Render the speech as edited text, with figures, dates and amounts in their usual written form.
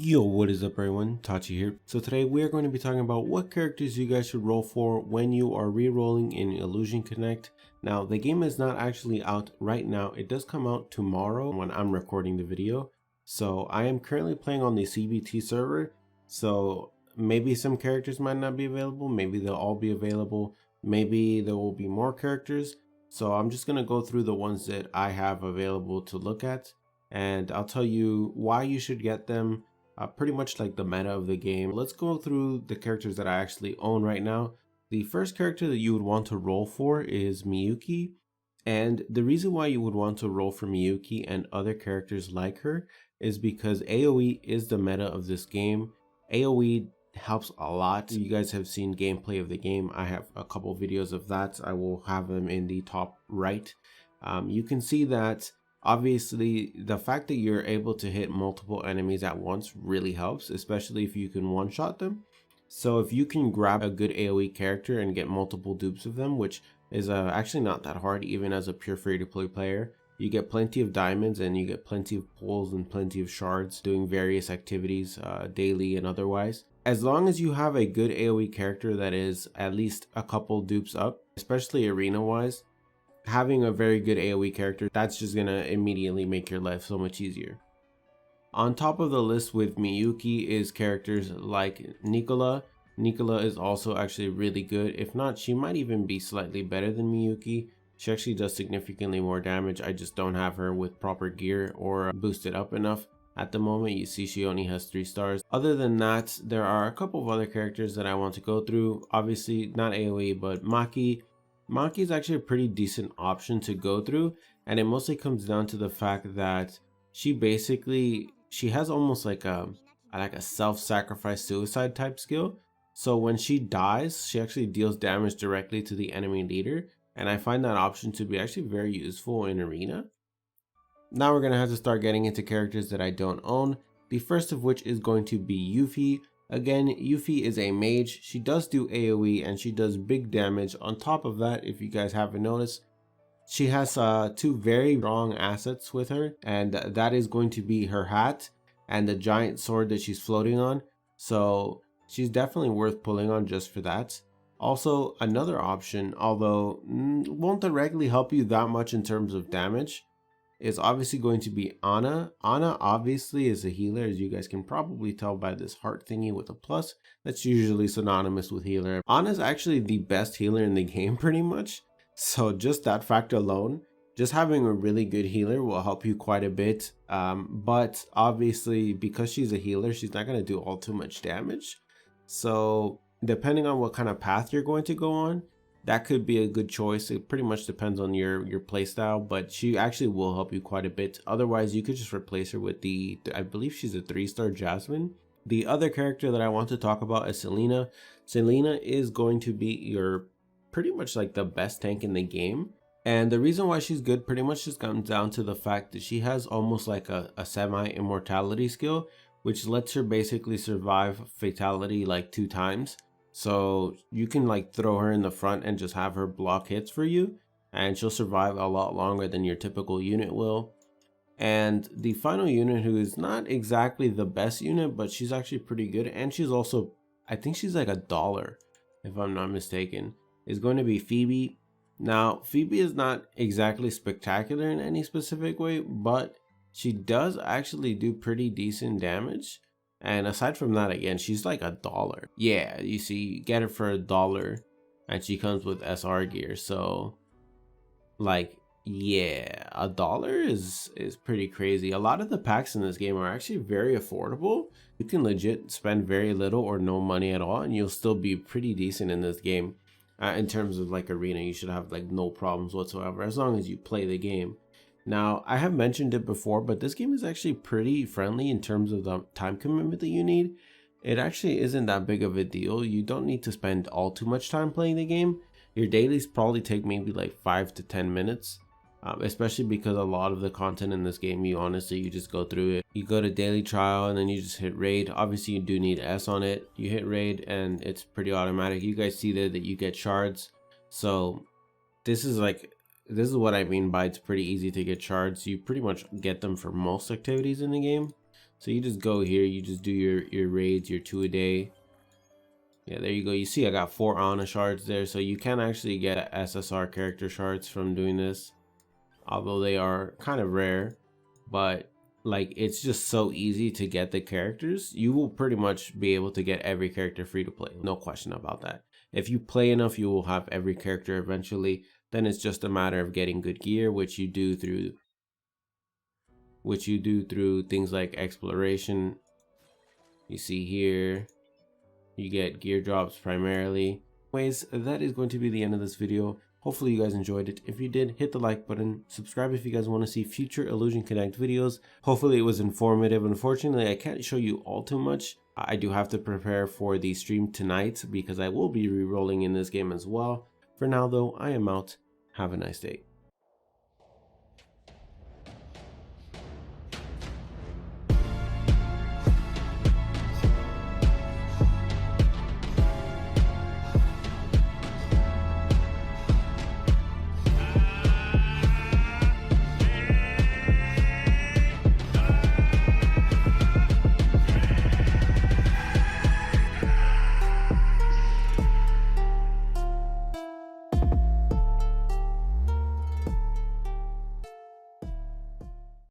Yo, what is up everyone, Tachi here. So today we are going to be talking about what characters you guys should roll for when you are re-rolling in Illusion Connect. Now the game is not actually out right now, it does come out tomorrow when I'm recording the video. So I am currently playing on the CBT server, so maybe some characters might not be available, maybe they'll all be available, maybe there will be more characters. So I'm just going to go through the ones that I have available to look at, and I'll tell you why you should get them. Pretty much like the meta of the game. Let's go through the characters that I actually own right now. The first character that you would want to roll for is Miyuki. And the reason why you would want to roll for Miyuki and other characters like her is because AoE is the meta of this game. AoE helps a lot. You guys have seen gameplay of the game. I have a couple videos of that. I will have them in the top right. You can see that obviously the fact that you're able to hit multiple enemies at once really helps, especially if you can one-shot them. So if you can grab a good AoE character and get multiple dupes of them, which is actually not that hard even as a pure free-to-play player, you get plenty of diamonds and you get plenty of pulls and plenty of shards doing various activities daily and otherwise. As long as you have a good AoE character that is at least a couple dupes up, especially arena wise, having a very good AoE character, that's just gonna immediately make your life so much easier. On top of the list with Miyuki is characters like Nicola. Nicola is also actually really good. If not, she might even be slightly better than Miyuki. She actually does significantly more damage. I just don't have her with proper gear or boosted up enough. At the moment, you see she only has 3 stars. Other than that, there are a couple of other characters that I want to go through. Obviously, not AoE, but Maki. Maki is actually a pretty decent option to go through, and it mostly comes down to the fact that she has almost like a self-sacrifice suicide type skill. So when she dies, she actually deals damage directly to the enemy leader, and I find that option to be actually very useful in arena. Now we're gonna have to start getting into characters that I don't own. The first of which is going to be Yuffie. Again, Yuffie is a mage. She does do AoE and she does big damage. On top of that, if you guys haven't noticed, she has 2 very strong assets with her, and that is going to be her hat and the giant sword that she's floating on. So she's definitely worth pulling on just for that. Also, another option, although won't directly help you that much in terms of damage, is obviously going to be Ana. Ana obviously is a healer, as you guys can probably tell by this heart thingy with a plus. That's usually synonymous with healer. Ana is actually the best healer in the game pretty much. So just that fact alone, just having a really good healer will help you quite a bit. But obviously because she's a healer, she's not going to do all too much damage. So depending on what kind of path you're going to go on, that could be a good choice. It pretty much depends on your playstyle, but she actually will help you quite a bit. Otherwise, you could just replace her with I believe she's a 3-star Jasmine. The other character that I want to talk about is Selena. Selena is going to be your pretty much like the best tank in the game. And the reason why she's good pretty much just comes down to the fact that she has almost like a semi-immortality skill, which lets her basically survive fatality like 2 times. So you can like throw her in the front and just have her block hits for you, and she'll survive a lot longer than your typical unit will. And the final unit, who is not exactly the best unit, but she's actually pretty good, and she's also, I think she's like $1 if I'm not mistaken, is going to be Phoebe. Now Phoebe is not exactly spectacular in any specific way, but she does actually do pretty decent damage. And aside from that, again, she's like $1. Yeah, you see, you get her for $1 and she comes with SR gear. So like, yeah, $1 is pretty crazy. A lot of the packs in this game are actually very affordable. You can legit spend very little or no money at all and you'll still be pretty decent in this game. In terms of like arena, you should have like no problems whatsoever as long as you play the game. Now, I have mentioned it before, but this game is actually pretty friendly in terms of the time commitment that you need. It actually isn't that big of a deal. You don't need to spend all too much time playing the game. Your dailies probably take maybe like 5 to 10 minutes, especially because a lot of the content in this game, you just go through it. You go to daily trial and then you just hit raid. Obviously, you do need S on it. You hit raid and it's pretty automatic. You guys see there that you get shards. So this is what I mean by it's pretty easy to get shards. You pretty much get them for most activities in the game. So you just go here, you just do your raids, your 2 a day. Yeah, there you go. You see I got 4 Ana shards there, so you can actually get SSR character shards from doing this, although they are kind of rare. But like, it's just so easy to get the characters. You will pretty much be able to get every character free to play, no question about that. If you play enough, you will have every character eventually. Then it's just a matter of getting good gear, which you do through things like exploration. You see here, you get gear drops primarily. Anyways, that is going to be the end of this video. Hopefully you guys enjoyed it. If you did, hit the like button, subscribe if you guys want to see future Illusion Connect videos. Hopefully it was informative. Unfortunately, I can't show you all too much. I do have to prepare for the stream tonight because I will be re-rolling in this game as well. For now though, I am out. Have a nice day.